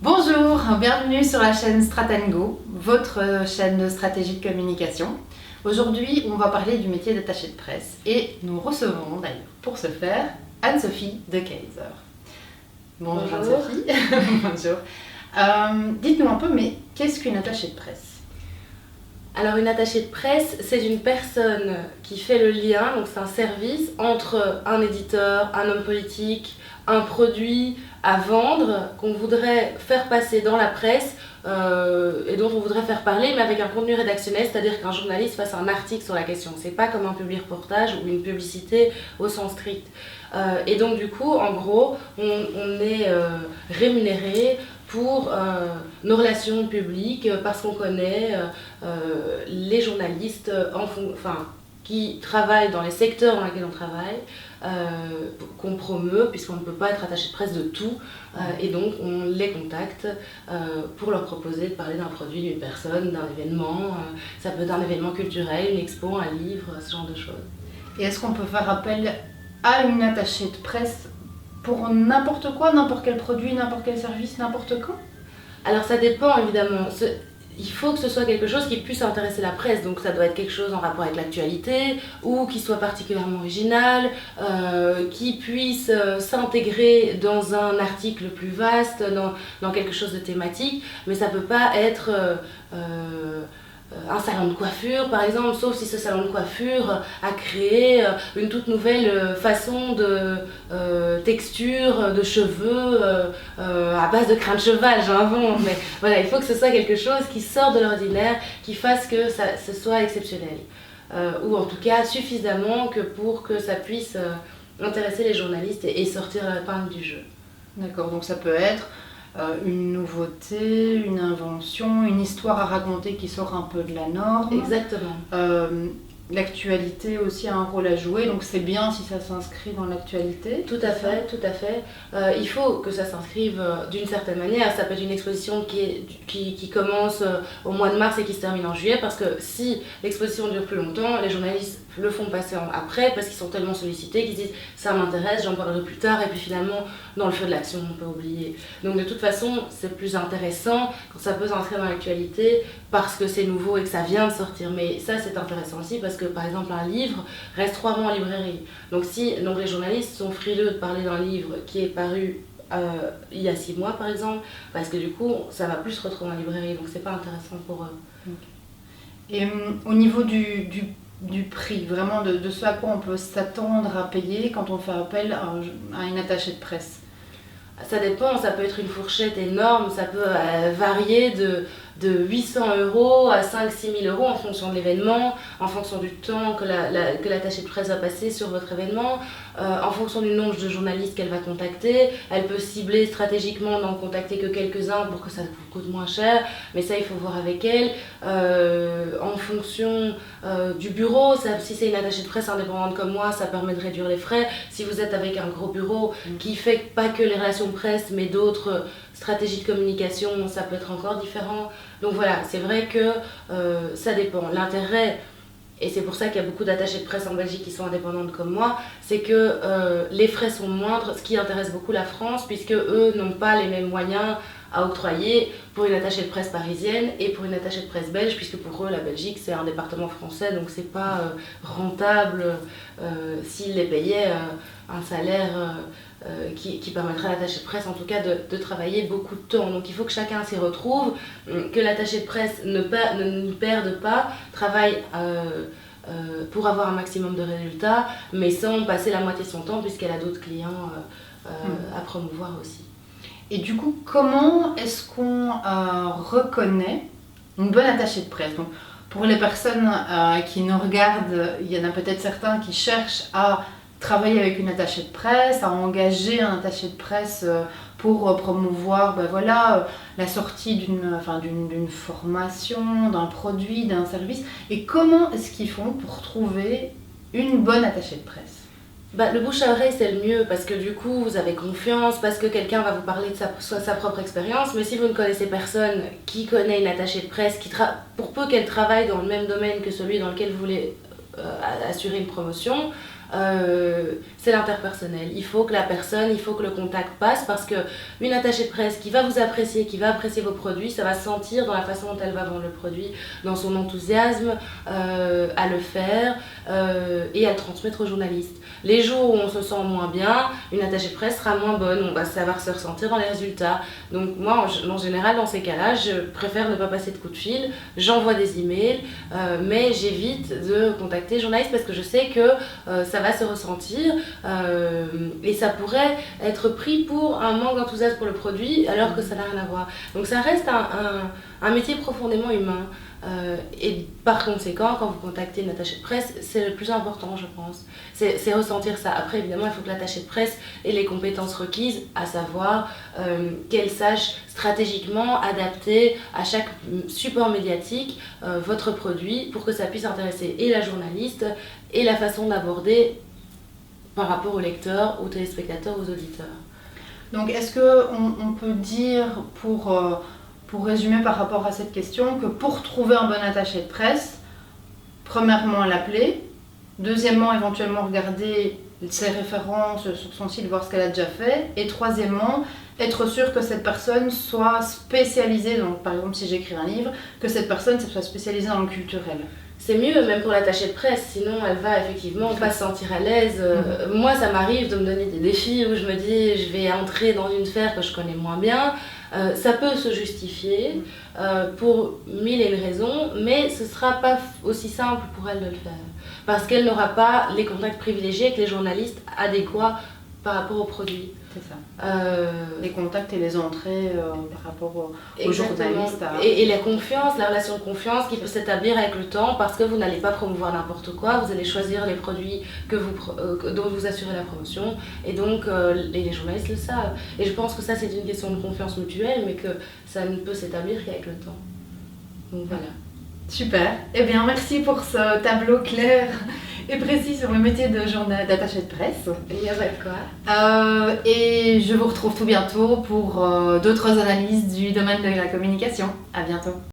Bonjour, bienvenue sur la chaîne Stratango, votre chaîne de stratégie de communication. Aujourd'hui, on va parler du métier d'attaché de presse et nous recevons d'ailleurs pour ce faire Anne-Sophie de Kaiser. Bonjour Anne-Sophie. Bonjour. Dites-nous un peu, mais qu'est-ce qu'une attachée de presse? Alors une attachée de presse, c'est une personne qui fait le lien, donc c'est un service entre un éditeur, un homme politique, un produit à vendre qu'on voudrait faire passer dans la presse et dont on voudrait faire parler, mais avec un contenu rédactionnel, c'est-à-dire qu'un journaliste fasse un article sur la question. C'est pas comme un publi-reportage ou une publicité au sens strict. Et donc du coup, en gros, on est rémunéré pour nos relations publiques parce qu'on connaît les journalistes qui travaillent dans les secteurs dans lesquels on travaille, qu'on promeut puisqu'on ne peut pas être attaché de presse de tout et donc on les contacte pour leur proposer de parler d'un produit, d'une personne, d'un événement, ça peut être un événement culturel, une expo, un livre, ce genre de choses. Et est-ce qu'on peut faire appel à une attachée de presse pour n'importe quoi, n'importe quel produit, n'importe quel service, n'importe quand? Alors ça dépend évidemment. Il faut que ce soit quelque chose qui puisse intéresser la presse, donc ça doit être quelque chose en rapport avec l'actualité ou qui soit particulièrement original, qui puisse s'intégrer dans un article plus vaste, dans quelque chose de thématique, mais ça ne peut pas être un salon de coiffure par exemple, sauf si ce salon de coiffure a créé une toute nouvelle façon de texture de cheveux à base de crin de cheval, j'invente, mais voilà, il faut que ce soit quelque chose qui sort de l'ordinaire, qui fasse que ce soit exceptionnel, ou en tout cas suffisamment pour que ça puisse intéresser les journalistes et sortir la épingle du jeu. D'accord, donc ça peut être une nouveauté, une invention, une histoire à raconter qui sort un peu de la norme. Exactement. L'actualité aussi a un rôle à jouer, donc c'est bien si ça s'inscrit dans l'actualité. Tout à fait, tout à fait. Il faut que ça s'inscrive d'une certaine manière. Ça peut être une exposition qui commence au mois de mars et qui se termine en juillet, parce que si l'exposition dure plus longtemps, les journalistes le font passer après parce qu'ils sont tellement sollicités qu'ils disent ça m'intéresse, j'en parlerai plus tard, et puis finalement dans le feu de l'action on peut oublier. Donc de toute façon c'est plus intéressant quand ça peut s'inscrire dans l'actualité parce que c'est nouveau et que ça vient de sortir, mais ça c'est intéressant aussi parce que par exemple un livre reste 3 mois en librairie, donc les journalistes sont frileux de parler d'un livre qui est paru il y a 6 mois par exemple, parce que du coup ça va plus se retrouver en librairie, donc c'est pas intéressant pour eux. Okay. Et au niveau du prix, vraiment de ce à quoi on peut s'attendre à payer quand on fait appel à une attachée de presse? Ça dépend, ça peut être une fourchette énorme, ça peut varier de 800 € à 5-6 000 € en fonction de l'événement, en fonction du temps que l'attachée de presse va passer sur votre événement, en fonction du nombre de journalistes qu'elle va contacter. Elle peut cibler stratégiquement d'en contacter que quelques-uns pour que ça vous coûte moins cher, mais ça il faut voir avec elle. En fonction du bureau, si c'est une attachée de presse indépendante comme moi, ça permet de réduire les frais. Si vous êtes avec un gros bureau qui fait pas que les relations de presse mais d'autres stratégies de communication, ça peut être encore différent. Donc voilà, c'est vrai que ça dépend. L'intérêt, et c'est pour ça qu'il y a beaucoup d'attachés de presse en Belgique qui sont indépendantes comme moi, c'est que les frais sont moindres, ce qui intéresse beaucoup la France, puisque eux n'ont pas les mêmes moyens à octroyer pour une attachée de presse parisienne et pour une attachée de presse belge, puisque pour eux la Belgique c'est un département français, donc c'est pas rentable s'ils les payaient un salaire qui permettrait à l'attaché de presse en tout cas de travailler beaucoup de temps. Donc il faut que chacun s'y retrouve, que l'attaché de presse ne perde pas, travaille pour avoir un maximum de résultats, mais sans passer la moitié de son temps puisqu'elle a d'autres clients à promouvoir aussi. Et du coup, comment est-ce qu'on reconnaît une bonne attachée de presse? Donc, pour les personnes qui nous regardent, il y en a peut-être certains qui cherchent à travailler avec une attachée de presse, à engager un attaché de presse pour promouvoir la sortie d'une formation, d'un produit, d'un service. Et comment est-ce qu'ils font pour trouver une bonne attachée de presse? Le bouche à oreille c'est le mieux parce que du coup vous avez confiance, parce que quelqu'un va vous parler de sa propre expérience, mais si vous ne connaissez personne qui connaît une attachée de presse, pour peu qu'elle travaille dans le même domaine que celui dans lequel vous voulez assurer une promotion, c'est l'interpersonnel. Il faut que la personne, il faut que le contact passe parce qu'une attachée de presse qui va vous apprécier, qui va apprécier vos produits, ça va se sentir dans la façon dont elle va vendre le produit, dans son enthousiasme à le faire et à le transmettre aux journalistes. Les jours où on se sent moins bien, une attachée de presse sera moins bonne, ça va se ressentir dans les résultats. Donc moi, en général, dans ces cas-là, je préfère ne pas passer de coup de fil, j'envoie des emails, mais j'évite de contacter les journalistes parce que je sais que ça va se ressentir et ça pourrait être pris pour un manque d'enthousiasme pour le produit alors que ça n'a rien à voir. Donc ça reste un métier profondément humain. Et par conséquent, quand vous contactez une attachée de presse, c'est le plus important, je pense. C'est ressentir ça. Après, évidemment, il faut que l'attachée de presse ait les compétences requises, à savoir qu'elle sache stratégiquement adapter à chaque support médiatique votre produit pour que ça puisse intéresser et la journaliste et la façon d'aborder par rapport aux lecteurs, aux téléspectateurs, aux auditeurs. Donc, est-ce qu'on peut dire pour résumer par rapport à cette question, que pour trouver un bon attaché de presse, premièrement l'appeler, deuxièmement éventuellement regarder ses références sur son site, voir ce qu'elle a déjà fait, et troisièmement être sûr que cette personne soit spécialisée, donc par exemple si j'écris un livre, que cette personne soit spécialisée dans le culturel. C'est mieux même pour l'attachée de presse, sinon elle va effectivement pas se sentir à l'aise. Moi ça m'arrive de me donner des défis où je me dis je vais entrer dans une sphère que je connais moins bien. Ça peut se justifier pour mille et une raisons, mais ce ne sera pas aussi simple pour elle de le faire. Parce qu'elle n'aura pas les contacts privilégiés avec les journalistes adéquats par rapport au produit. C'est ça. Les contacts et les entrées par rapport aux journalistes. Et la confiance, la relation de confiance qui peut s'établir avec le temps parce que vous n'allez pas promouvoir n'importe quoi, vous allez choisir les produits dont vous assurez la promotion et donc les journalistes le savent. Et je pense que ça c'est une question de confiance mutuelle mais que ça ne peut s'établir qu'avec le temps. Donc voilà. Super. Eh bien merci pour ce tableau clair et précis sur le métier d'attaché de presse. Il n'y a pas de quoi. Et je vous retrouve tout bientôt pour d'autres analyses du domaine de la communication. À bientôt.